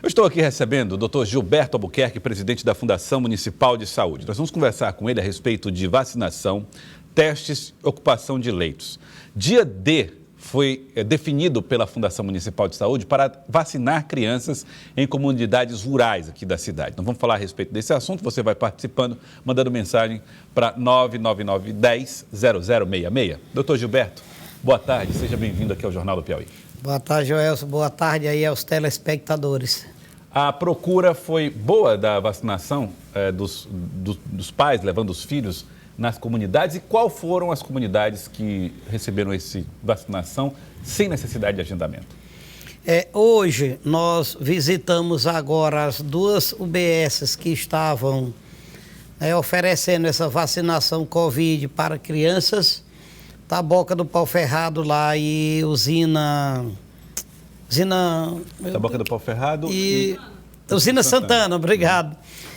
Eu estou aqui recebendo o Dr. Gilberto Albuquerque, presidente da Fundação Municipal de Saúde. Nós vamos conversar com ele a respeito de vacinação, testes e ocupação de leitos. Dia D foi definido pela Fundação Municipal de Saúde para vacinar crianças em comunidades rurais aqui da cidade. Então vamos falar a respeito desse assunto. Você vai participando, mandando mensagem para 999-10-0066. Dr. Gilberto, boa tarde, seja bem-vindo aqui ao Jornal do Piauí. Boa tarde, Joelson. Boa tarde aí aos telespectadores. A procura foi boa da vacinação dos pais levando os filhos nas comunidades, e qual foram as comunidades que receberam essa vacinação sem necessidade de agendamento? Hoje nós visitamos agora as duas UBSs que estavam oferecendo essa vacinação Covid para crianças, Taboca do Pau Ferrado lá e Usina Taboca do Pau Ferrado e Usina Santana, obrigado.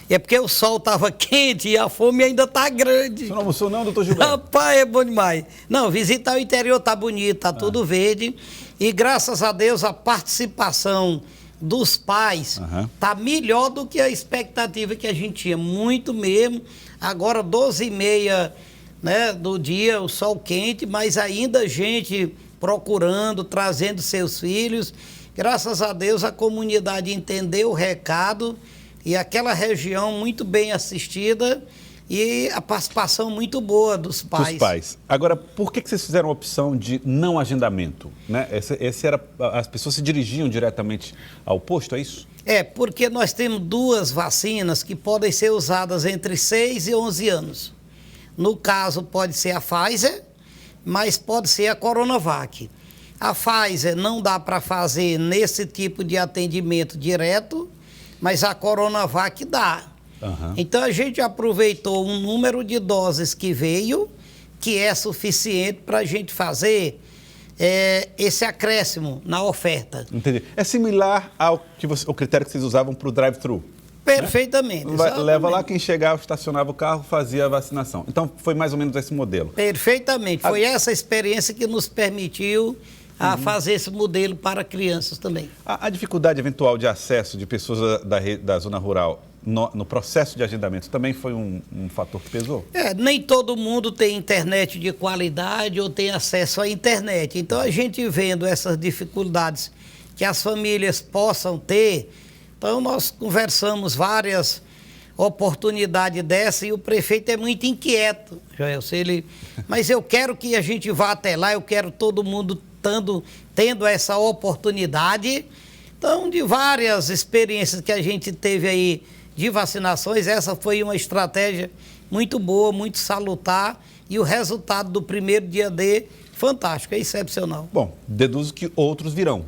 É porque o sol estava quente e a fome ainda está grande. Você não almoçou não, doutor Gilberto? Rapaz, é bom demais. Não, visitar o interior está bonito, está tudo verde. E graças a Deus a participação dos pais está melhor do que a expectativa que a gente tinha. Muito mesmo. Agora 12h30, né, do dia, o sol quente, mas ainda gente procurando, trazendo seus filhos. Graças a Deus a comunidade entendeu o recado e aquela região muito bem assistida e a participação muito boa dos pais. Dos pais. Agora, por que vocês fizeram a opção de não agendamento? Né? As pessoas se dirigiam diretamente ao posto, é isso? Porque nós temos duas vacinas que podem ser usadas entre 6 e 11 anos. No caso, pode ser a Pfizer, mas pode ser a Coronavac. A Pfizer não dá para fazer nesse tipo de atendimento direto, mas a Coronavac dá. Então a gente aproveitou um número de doses que veio, que é suficiente para a gente fazer esse acréscimo na oferta. Entendi. É similar ao critério que vocês usavam para o drive-thru? Perfeitamente. Né? Leva lá, quem chegava, estacionava o carro, fazia a vacinação. Então foi mais ou menos esse modelo? Perfeitamente. Foi essa experiência que nos permitiu a fazer esse modelo para crianças também. A dificuldade eventual de acesso de pessoas da zona rural no processo de agendamento também foi um fator que pesou? Nem todo mundo tem internet de qualidade ou tem acesso à internet. Então, a gente vendo essas dificuldades que as famílias possam ter, então nós conversamos várias oportunidades dessa e o prefeito é muito inquieto, Joelson. Mas eu quero que a gente vá até lá, eu quero todo mundo tendo essa oportunidade. Então, de várias experiências que a gente teve aí de vacinações, essa foi uma estratégia muito boa, muito salutar, e o resultado do primeiro dia D, fantástico, é excepcional. Bom, deduzo que outros virão.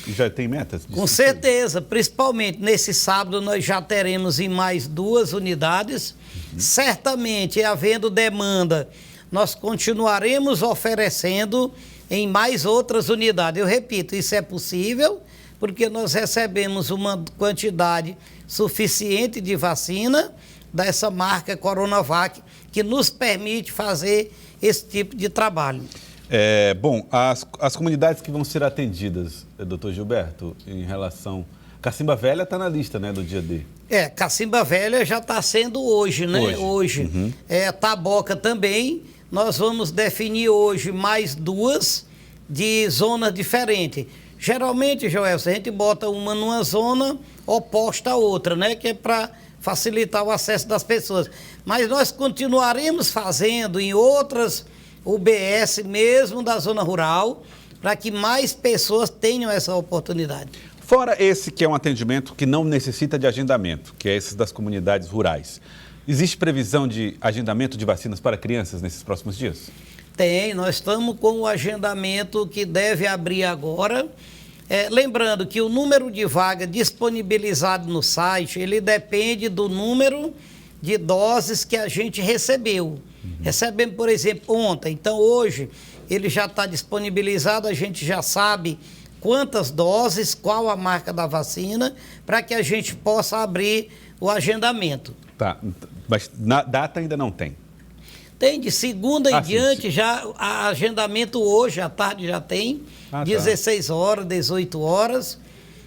E já tem metas? Com certeza, principalmente nesse sábado nós já teremos em mais 2 unidades. Certamente, havendo demanda, nós continuaremos oferecendo em mais outras unidades. Eu repito, isso é possível porque nós recebemos uma quantidade suficiente de vacina dessa marca Coronavac que nos permite fazer esse tipo de trabalho. Bom, as comunidades que vão ser atendidas, doutor Gilberto, em relação... Cacimba Velha está na lista, né, do dia D. Cacimba Velha já está sendo hoje, né? Hoje. Taboca também. Nós vamos definir hoje mais 2 de zonas diferentes. Geralmente, Joelson, a gente bota uma numa zona oposta à outra, né? Que é para facilitar o acesso das pessoas. Mas nós continuaremos fazendo em outras UBS, mesmo da zona rural, para que mais pessoas tenham essa oportunidade. Fora esse que é um atendimento que não necessita de agendamento, que é esse das comunidades rurais, existe previsão de agendamento de vacinas para crianças nesses próximos dias? Tem, nós estamos com o agendamento que deve abrir agora. Lembrando que o número de vaga disponibilizado no site, ele depende do número de doses que a gente recebeu. Recebemos, por exemplo, ontem. Então, hoje, ele já está disponibilizado, a gente já sabe quantas doses, qual a marca da vacina, para que a gente possa abrir o agendamento. Tá, mas na data ainda não tem? Tem, de segunda em diante, já agendamento hoje, à tarde já tem, 16 horas, 18 horas.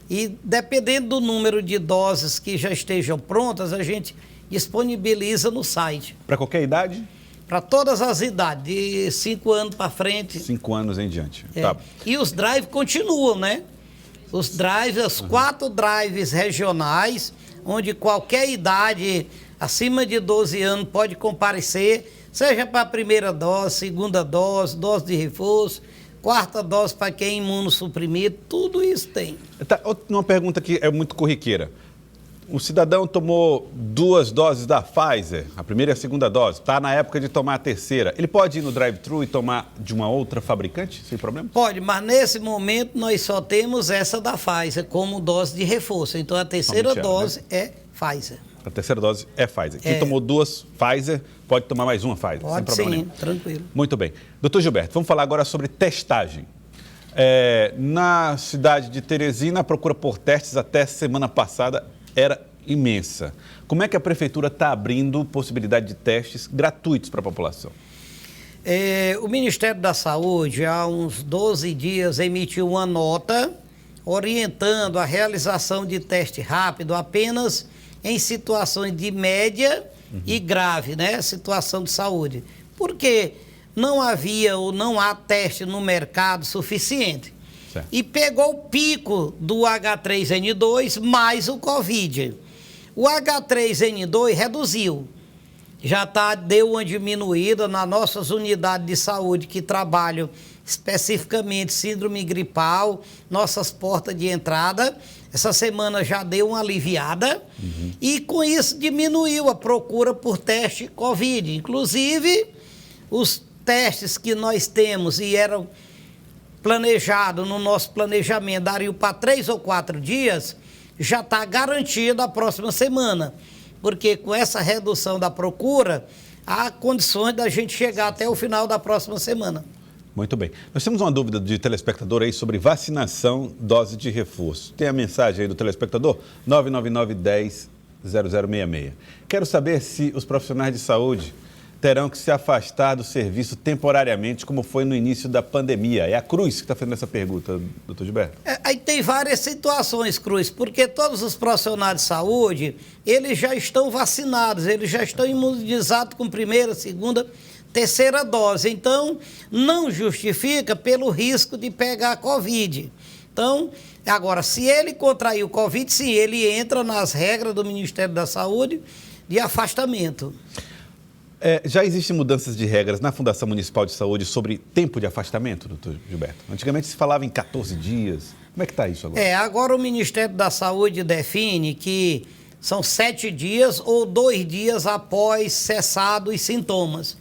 E dependendo do número de doses que já estejam prontas, a gente disponibiliza no site. Para qualquer idade? Para todas as idades, de 5 anos para frente. 5 anos em diante. É. Tá. E os drives continuam, né? Os drives, os 4 drives regionais, onde qualquer idade acima de 12 anos pode comparecer, seja para a primeira dose, segunda dose, dose de reforço, 4ª dose para quem é imunossuprimido, tudo isso tem. Tá, uma pergunta que é muito corriqueira. O cidadão tomou 2 doses da Pfizer, a primeira e a segunda dose, está na época de tomar a terceira. Ele pode ir no drive-thru e tomar de uma outra fabricante, sem problema? Pode, mas nesse momento nós só temos essa da Pfizer como dose de reforço. Então a terceira dose é Pfizer. A terceira dose é Pfizer. Quem É. tomou 2 Pfizer pode tomar mais uma Pfizer, sem Pode problema sim, nenhum. tranquilo. Muito bem. Doutor Gilberto, vamos falar agora sobre testagem. Na cidade de Teresina, a procura por testes até semana passada era imensa. Como é que a prefeitura está abrindo possibilidade de testes gratuitos para a população? O Ministério da Saúde, há uns 12 dias, emitiu uma nota orientando a realização de teste rápido apenas em situações de média e grave, né? Situação de saúde. Porque não havia ou não há teste no mercado suficiente. Certo. E pegou o pico do H3N2 mais o Covid. O H3N2 reduziu. Já deu uma diminuída nas nossas unidades de saúde que trabalham especificamente síndrome gripal, nossas portas de entrada. Essa semana já deu uma aliviada e com isso diminuiu a procura por teste Covid. Inclusive, os testes que nós temos e eram planejados no nosso planejamento, dariam para 3 ou 4 dias, já está garantido a próxima semana. Porque com essa redução da procura, há condições da gente chegar até o final da próxima semana. Muito bem. Nós temos uma dúvida de telespectador aí sobre vacinação, dose de reforço. Tem a mensagem aí do telespectador? 999-10-0066. Quero saber se os profissionais de saúde terão que se afastar do serviço temporariamente, como foi no início da pandemia. É a Cruz que está fazendo essa pergunta, doutor Gilberto. Aí tem várias situações, Cruz, porque todos os profissionais de saúde, eles já estão vacinados, eles já estão imunizados com primeira, segunda, terceira dose. Então, não justifica pelo risco de pegar a Covid. Então, agora, se ele contrair o Covid, sim, ele entra nas regras do Ministério da Saúde de afastamento. Já existem mudanças de regras na Fundação Municipal de Saúde sobre tempo de afastamento, doutor Gilberto? Antigamente se falava em 14 dias. Como é que está isso agora? Agora o Ministério da Saúde define que são 7 dias ou 2 dias após cessado os sintomas.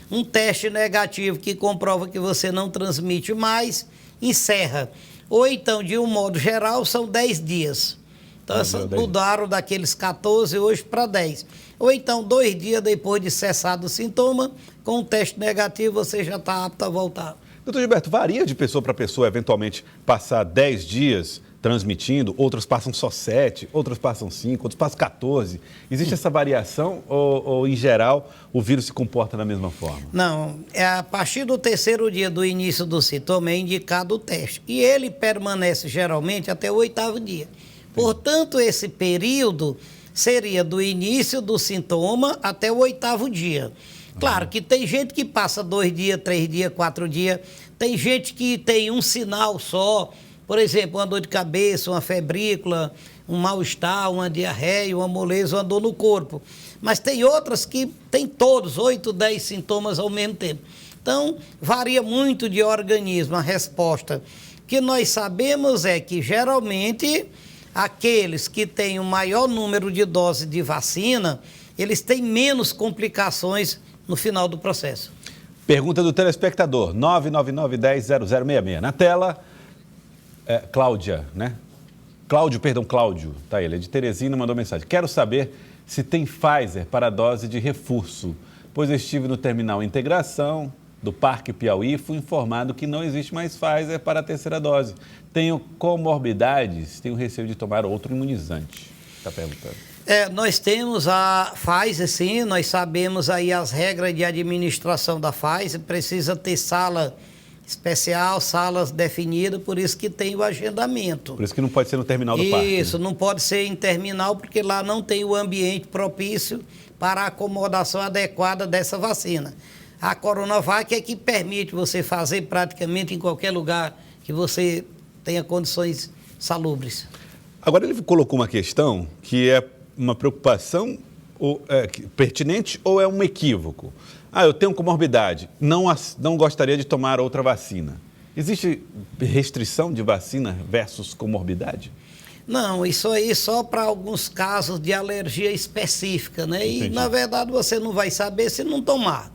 Um teste negativo que comprova que você não transmite mais, encerra. Ou então, de um modo geral, são 10 dias. Então, mudaram daqueles 14 hoje para 10. Ou então, 2 dias depois de cessado o sintoma, com um teste negativo, você já está apto a voltar. Doutor Gilberto, varia de pessoa para pessoa, eventualmente, passar 10 dias transmitindo, outros passam só 7, outros passam 5, outros passam 14. Existe essa variação ou, em geral, o vírus se comporta da mesma forma? Não, a partir do 3º dia do início do sintoma é indicado o teste. E ele permanece, geralmente, até o 8º dia. Portanto, esse período seria do início do sintoma até o 8º dia. Claro que tem gente que passa 2 dias, 3 dias, 4 dias. Tem gente que tem um sinal só. Por exemplo, uma dor de cabeça, uma febrícula, um mal-estar, uma diarreia, uma moleza, uma dor no corpo. Mas tem outras que tem todos, 8, 10 sintomas ao mesmo tempo. Então, varia muito de organismo a resposta. O que nós sabemos é que, geralmente, aqueles que têm o maior número de doses de vacina, eles têm menos complicações no final do processo. Pergunta do telespectador, 999-10-0066. Na tela, Cláudia, né? Cláudio, tá ele, é de Teresina, mandou mensagem. Quero saber se tem Pfizer para dose de reforço, pois estive no terminal Integração do Parque Piauí e fui informado que não existe mais Pfizer para a terceira dose. Tenho comorbidades, tenho receio de tomar outro imunizante. Está perguntando. Nós temos a Pfizer, sim, nós sabemos aí as regras de administração da Pfizer, precisa ter sala especial, salas definidas, por isso que tem o agendamento. Por isso que não pode ser no terminal do parque. Isso, não pode ser em terminal, porque lá não tem o ambiente propício para a acomodação adequada dessa vacina. A Coronavac é que permite você fazer praticamente em qualquer lugar que você tenha condições salubres. Agora ele colocou uma questão que é uma preocupação pertinente ou é um equívoco? Eu tenho comorbidade, não gostaria de tomar outra vacina. Existe restrição de vacina versus comorbidade? Não, isso aí só para alguns casos de alergia específica, né? Entendi. E, na verdade, você não vai saber se não tomar.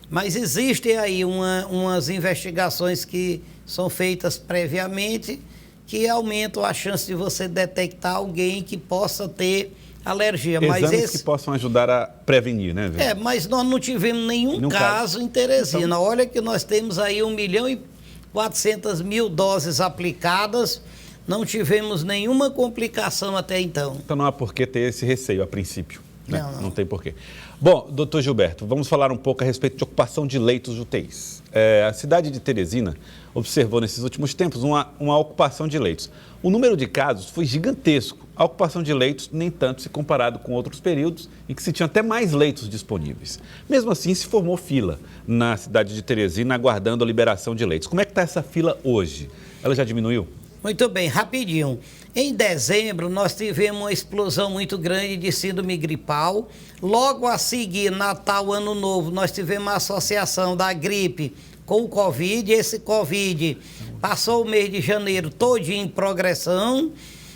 Mas existem aí umas investigações que são feitas previamente que aumentam a chance de você detectar alguém que possa ter alergia. Exames que possam ajudar a prevenir, né? Mas nós não tivemos nenhum caso em Teresina. Então, olha que nós temos aí 1.400.000 doses aplicadas, não tivemos nenhuma complicação até então. Então não há por que ter esse receio a princípio, né? Não. Não tem por quê. Bom, doutor Gilberto, vamos falar um pouco a respeito de ocupação de leitos UTIs. A cidade de Teresina observou nesses últimos tempos uma ocupação de leitos. O número de casos foi gigantesco. A ocupação de leitos, nem tanto se comparado com outros períodos em que se tinha até mais leitos disponíveis. Mesmo assim, se formou fila na cidade de Teresina aguardando a liberação de leitos. Como é que está essa fila hoje? Ela já diminuiu? Muito bem, rapidinho. Em dezembro, nós tivemos uma explosão muito grande de síndrome gripal. Logo a seguir, Natal, Ano Novo, nós tivemos a associação da gripe com o Covid. Esse Covid passou o mês de janeiro todinho em progressão.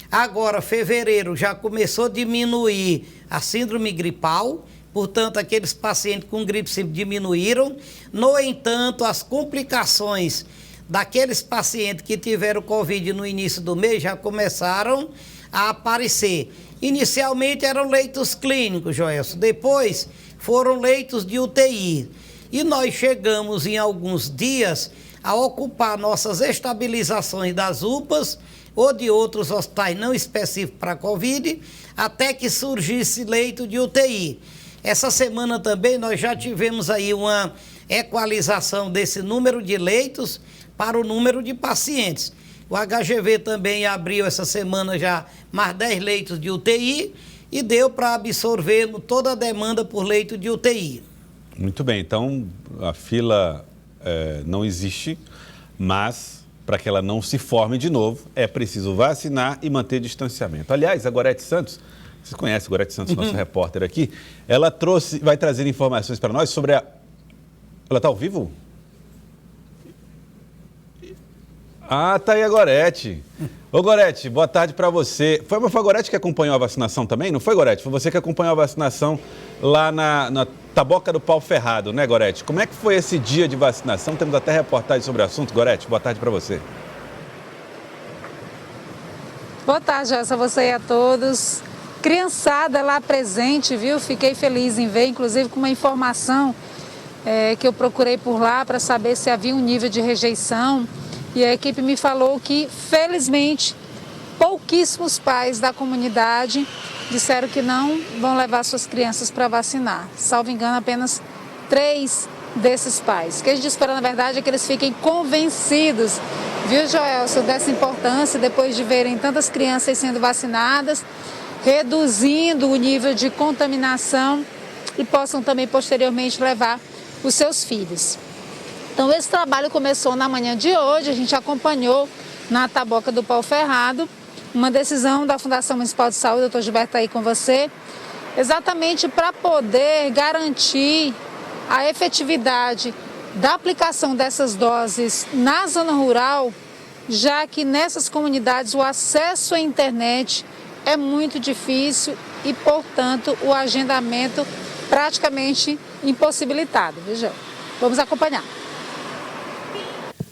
Agora, fevereiro, já começou a diminuir a síndrome gripal. Portanto, aqueles pacientes com gripe sempre diminuíram. No entanto, as complicações daqueles pacientes que tiveram Covid no início do mês já começaram a aparecer. Inicialmente eram leitos clínicos, Joelson. Depois foram leitos de UTI. E nós chegamos em alguns dias a ocupar nossas estabilizações das UPAs ou de outros hospitais não específicos para Covid, até que surgisse leito de UTI. Essa semana também nós já tivemos aí uma equalização desse número de leitos para o número de pacientes. O HGV também abriu essa semana já mais 10 leitos de UTI e deu para absorver toda a demanda por leito de UTI. Muito bem, então a fila não existe, mas para que ela não se forme de novo, é preciso vacinar e manter distanciamento. Aliás, a Gorete Santos, vocês conhecem a Gorete Santos, nossa repórter aqui, ela vai trazer informações para nós sobre a... Ela está ao vivo? Tá aí a Gorete. Ô, Gorete, boa tarde para você. Foi a Gorete que acompanhou a vacinação também? Não foi, Gorete? Foi você que acompanhou a vacinação lá na Taboca do Pau Ferrado, né, Gorete? Como é que foi esse dia de vacinação? Temos até reportagem sobre o assunto. Gorete, boa tarde para você. Boa tarde, Elsa, a você e a todos. Criançada lá presente, viu? Fiquei feliz em ver, inclusive com uma informação que eu procurei por lá para saber se havia um nível de rejeição. E a equipe me falou que, felizmente, pouquíssimos pais da comunidade disseram que não vão levar suas crianças para vacinar. Salvo engano, apenas 3 desses pais. O que a gente espera, na verdade, é que eles fiquem convencidos, viu, Joelson, dessa importância, depois de verem tantas crianças sendo vacinadas, reduzindo o nível de contaminação e possam também, posteriormente, levar os seus filhos. Então, esse trabalho começou na manhã de hoje, a gente acompanhou na Taboca do Pau Ferrado, uma decisão da Fundação Municipal de Saúde, doutor Gilberto está aí com você, exatamente para poder garantir a efetividade da aplicação dessas doses na zona rural, já que nessas comunidades o acesso à internet é muito difícil e, portanto, o agendamento praticamente impossibilitado. Veja, vamos acompanhar.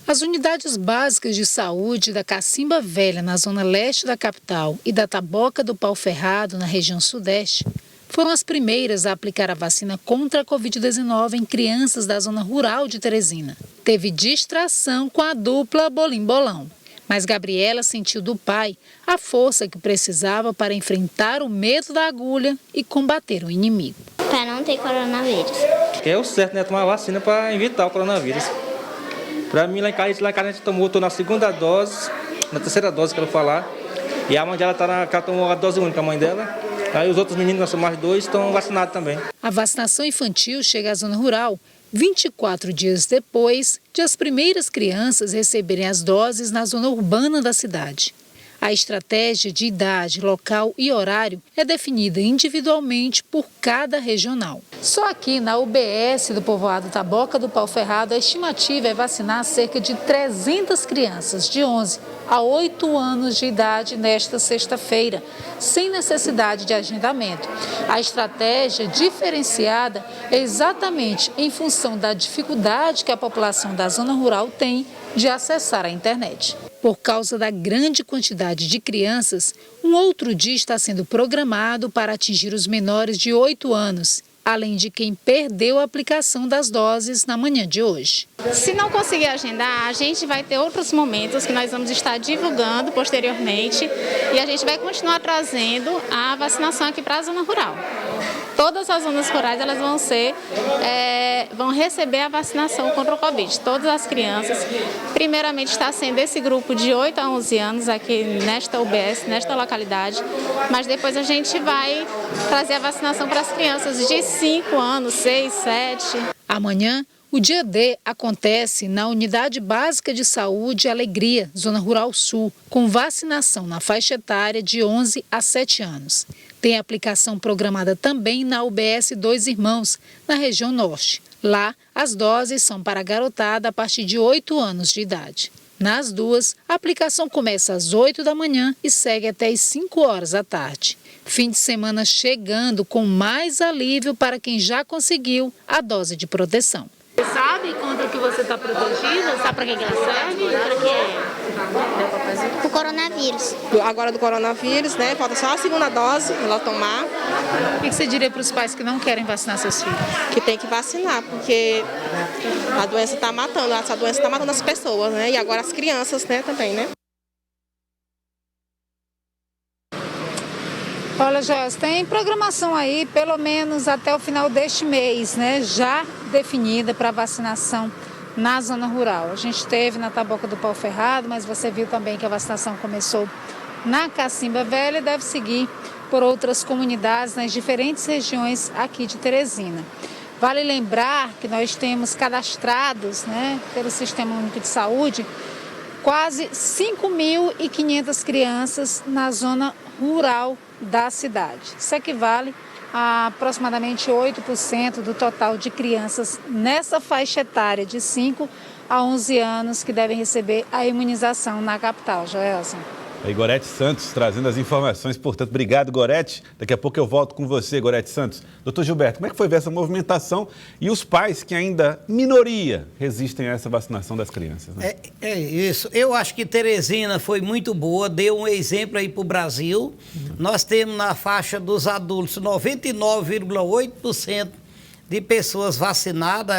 As unidades básicas de saúde da Cacimba Velha, na zona leste da capital, e da Taboca do Pau Ferrado, na região sudeste, foram as primeiras a aplicar a vacina contra a Covid-19 em crianças da zona rural de Teresina. Teve distração com a dupla bolim-bolão, mas Gabriela sentiu do pai a força que precisava para enfrentar o medo da agulha e combater o inimigo. Para não ter coronavírus. Que é o certo, né? Tomar vacina para evitar o coronavírus. Para mim, lá em casa a gente tomou, estou na segunda dose, na terceira dose, quero falar. E a mãe dela ela tomou a dose única, a mãe dela. Aí os outros meninos, nós somos mais 2, estão vacinados também. A vacinação infantil chega à zona rural 24 dias depois de as primeiras crianças receberem as doses na zona urbana da cidade. A estratégia de idade, local e horário é definida individualmente por cada regional. Só aqui na UBS do povoado Taboca do Pau Ferrado, a estimativa é vacinar cerca de 300 crianças de 11 a 8 anos de idade nesta sexta-feira, sem necessidade de agendamento. A estratégia diferenciada é exatamente em função da dificuldade que a população da zona rural tem de acessar a internet. Por causa da grande quantidade de crianças, um outro dia está sendo programado para atingir os menores de 8 anos, além de quem perdeu a aplicação das doses na manhã de hoje. Se não conseguir agendar, a gente vai ter outros momentos que nós vamos estar divulgando posteriormente e a gente vai continuar trazendo a vacinação aqui para a zona rural. Todas as zonas rurais elas vão receber a vacinação contra o Covid. Todas as crianças, primeiramente está sendo esse grupo de 8 a 11 anos aqui nesta UBS, nesta localidade, mas depois a gente vai trazer a vacinação para as crianças de 5 anos, 6, 7. Amanhã, o dia D acontece na Unidade Básica de Saúde Alegria, Zona Rural Sul, com vacinação na faixa etária de 11 a 7 anos. Tem aplicação programada também na UBS Dois Irmãos, na região norte. Lá, as doses são para a garotada a partir de 8 anos de idade. Nas duas, a aplicação começa às 8 da manhã e segue até às 5 horas da tarde. Fim de semana chegando com mais alívio para quem já conseguiu a dose de proteção. Você sabe contra o que você está protegida? Sabe para que ela serve? Para que é? O coronavírus. Agora do coronavírus, né? Falta só a segunda dose ela tomar. O que você diria para os pais que não querem vacinar seus filhos? Que tem que vacinar, porque a doença está matando, essa doença está matando as pessoas, né? E agora as crianças, né, também, né? Olha, Joelson, tem programação aí, pelo menos até o final deste mês, né? Já definida para vacinação na zona rural. A gente teve na Taboca do Pau Ferrado, mas você viu também que a vacinação começou na Cacimba Velha e deve seguir por outras comunidades nas diferentes regiões aqui de Teresina. Vale lembrar que nós temos cadastrados, né, pelo Sistema Único de Saúde, quase 5.500 crianças na zona rural da cidade. Isso equivale a aproximadamente 8% do total de crianças nessa faixa etária de 5 a 11 anos que devem receber a imunização na capital. Joelson. Aí, Gorete Santos trazendo as informações, portanto, obrigado, Gorete. Daqui a pouco eu volto com você, Gorete Santos. Doutor Gilberto, como é que foi ver essa movimentação e os pais que ainda, minoria, resistem a essa vacinação das crianças? Né? É isso. Eu acho que Teresina foi muito boa, deu um exemplo aí para o Brasil. Nós temos na faixa dos adultos 99,8% de pessoas vacinadas,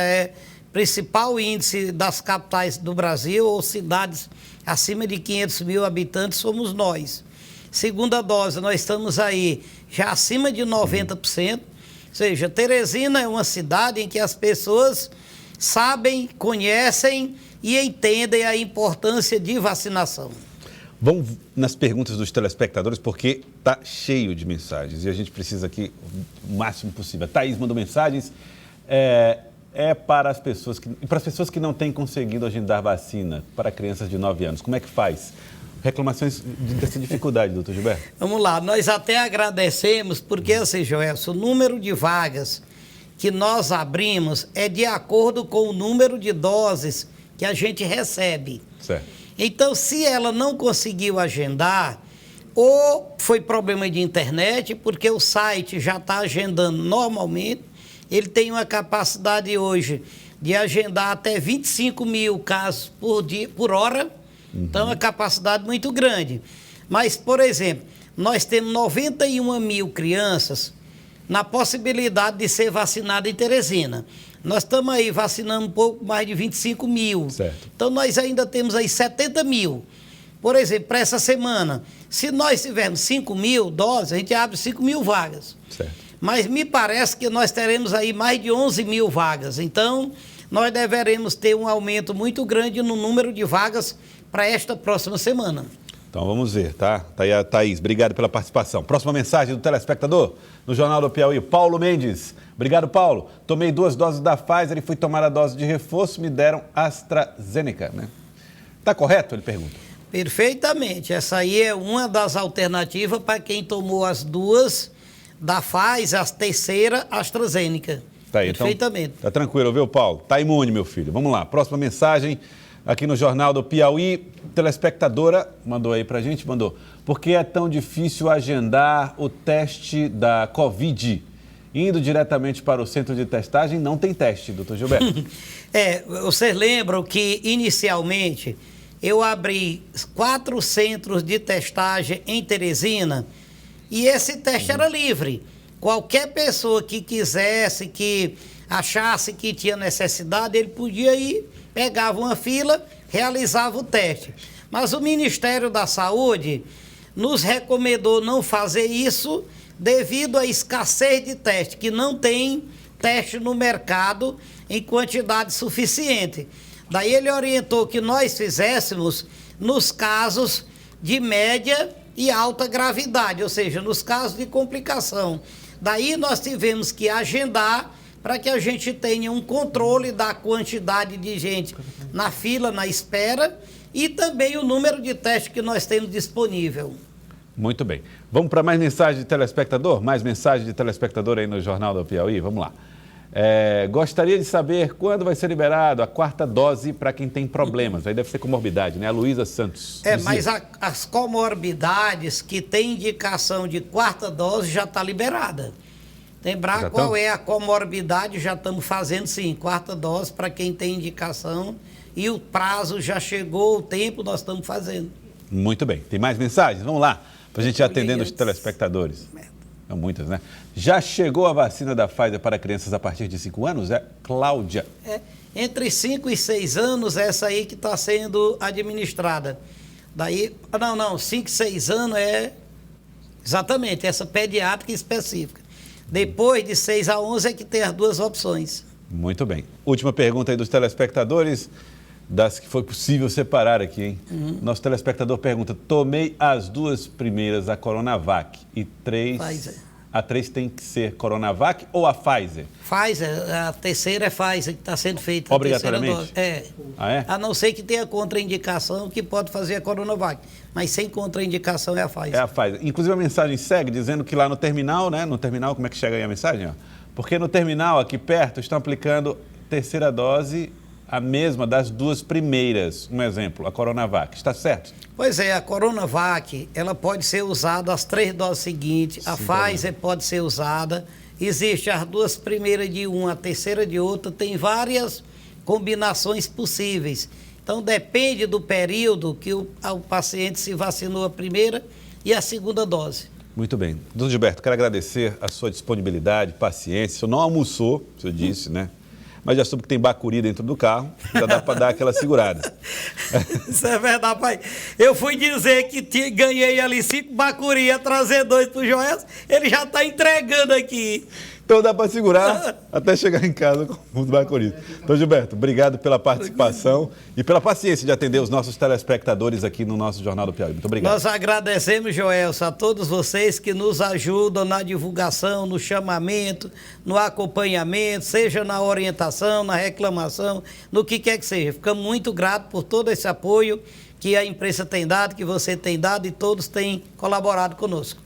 principal índice das capitais do Brasil ou cidades acima de 500 mil habitantes somos nós. Segunda dose, nós estamos aí já acima de 90%. Ou seja, Teresina é uma cidade em que as pessoas sabem, conhecem e entendem a importância de vacinação. Vamos nas perguntas dos telespectadores, porque está cheio de mensagens e a gente precisa aqui o máximo possível. A Thaís mandou mensagens. Para as pessoas que não têm conseguido agendar vacina para crianças de 9 anos. Como é que faz? Reclamações dessa dificuldade, doutor Gilberto? Vamos lá, nós até agradecemos, porque assim, Joelson, o número de vagas que nós abrimos é de acordo com o número de doses que a gente recebe. Certo. Então, se ela não conseguiu agendar, ou foi problema de internet, porque o site já está agendando normalmente, ele tem uma capacidade hoje de agendar até 25 mil casos por hora, então é uma capacidade muito grande. Mas, por exemplo, nós temos 91 mil crianças na possibilidade de ser vacinada em Teresina. Nós estamos aí vacinando um pouco mais de 25 mil. Certo. Então, nós ainda temos aí 70 mil. Por exemplo, para essa semana, se nós tivermos 5 mil doses, a gente abre 5 mil vagas. Certo. Mas me parece que nós teremos aí mais de 11 mil vagas. Então, nós deveremos ter um aumento muito grande no número de vagas para esta próxima semana. Então vamos ver, tá? Tá aí a Thaís, obrigado pela participação. Próxima mensagem do telespectador no Jornal do Piauí, Paulo Mendes. Obrigado, Paulo. Tomei 2 doses da Pfizer e fui tomar a dose de reforço, me deram AstraZeneca, né? Tá correto? Ele pergunta. Perfeitamente. Essa aí é uma das alternativas para quem tomou as 2 da Pfizer, a terceira AstraZeneca. Tá aí, perfeitamente. Então, tá tranquilo, viu, Paulo? Tá imune, meu filho. Vamos lá, próxima mensagem aqui no Jornal do Piauí. Telespectadora mandou aí pra gente, mandou. Por que é tão difícil agendar o teste da Covid? Indo diretamente para o centro de testagem, não tem teste, doutor Gilberto. Vocês lembram que inicialmente eu abri 4 centros de testagem em Teresina e esse teste era livre. Qualquer pessoa que quisesse, que achasse que tinha necessidade, ele podia ir, pegava uma fila, realizava o teste. Mas o Ministério da Saúde nos recomendou não fazer isso devido à escassez de teste, que não tem teste no mercado em quantidade suficiente. Daí ele orientou que nós fizéssemos nos casos de média e alta gravidade, ou seja, nos casos de complicação. Daí nós tivemos que agendar para que a gente tenha um controle da quantidade de gente na fila, na espera, e também o número de testes que nós temos disponível. Muito bem. Vamos para mais mensagem de telespectador? Mais mensagem de telespectador aí no Jornal do Piauí? Vamos lá. Gostaria de saber quando vai ser liberado a 4ª dose para quem tem problemas. Aí deve ser comorbidade, né? A Luísa Santos. Mas as comorbidades que têm indicação de 4ª dose já está liberada. Lembrar qual é a comorbidade, já estamos fazendo sim, 4ª dose para quem tem indicação. E o prazo já chegou, o tempo nós estamos fazendo. Muito bem. Tem mais mensagens? Vamos lá, para a gente ir atendendo os telespectadores. São muitas, né? Já chegou a vacina da Pfizer para crianças a partir de 5 anos? Cláudia. Entre 5 e 6 anos, essa aí que está sendo administrada. Daí, 5 e 6 anos é exatamente essa pediátrica específica. Depois de 6 a 11 é que tem as 2 opções. Muito bem. Última pergunta aí dos telespectadores, das que foi possível separar aqui, hein? Nosso telespectador pergunta, tomei as 2 primeiras, a Coronavac e 3... Pfizer. A 3 tem que ser Coronavac ou a Pfizer? Pfizer, a terceira é Pfizer que está sendo feita. Obrigatoriamente? Ah, é? A não ser que tenha contraindicação que pode fazer a Coronavac, mas sem contraindicação é a Pfizer. É a Pfizer. Inclusive a mensagem segue dizendo que lá no terminal, né? No terminal, como é que chega aí a mensagem? Ó? Porque no terminal aqui perto estão aplicando terceira dose, a mesma das 2 primeiras. Um exemplo, a Coronavac. Está certo? Pois é, a Coronavac, ela pode ser usada as 3 doses seguintes, a Pfizer pode ser usada, existem as 2 primeiras de uma, a terceira de outra, tem várias combinações possíveis. Então depende do período que o paciente se vacinou a primeira e a segunda dose. Muito bem. Doutor Gilberto, quero agradecer a sua disponibilidade, paciência. O senhor não almoçou, o senhor disse, né? Mas já soube que tem bacuri dentro do carro, já dá para dar aquela segurada. Isso é verdade, pai. Eu fui dizer que ganhei ali 5 bacuri, ia trazer 2 pro Joel, ele já está entregando aqui. Então dá para segurar até chegar em casa com os bacuris. Então, Gilberto, obrigado pela participação e pela paciência de atender os nossos telespectadores aqui no nosso Jornal do Piauí. Muito obrigado. Nós agradecemos, Joelson, a todos vocês que nos ajudam na divulgação, no chamamento, no acompanhamento, seja na orientação, na reclamação, no que quer que seja. Ficamos muito gratos por todo esse apoio que a imprensa tem dado, que você tem dado e todos têm colaborado conosco.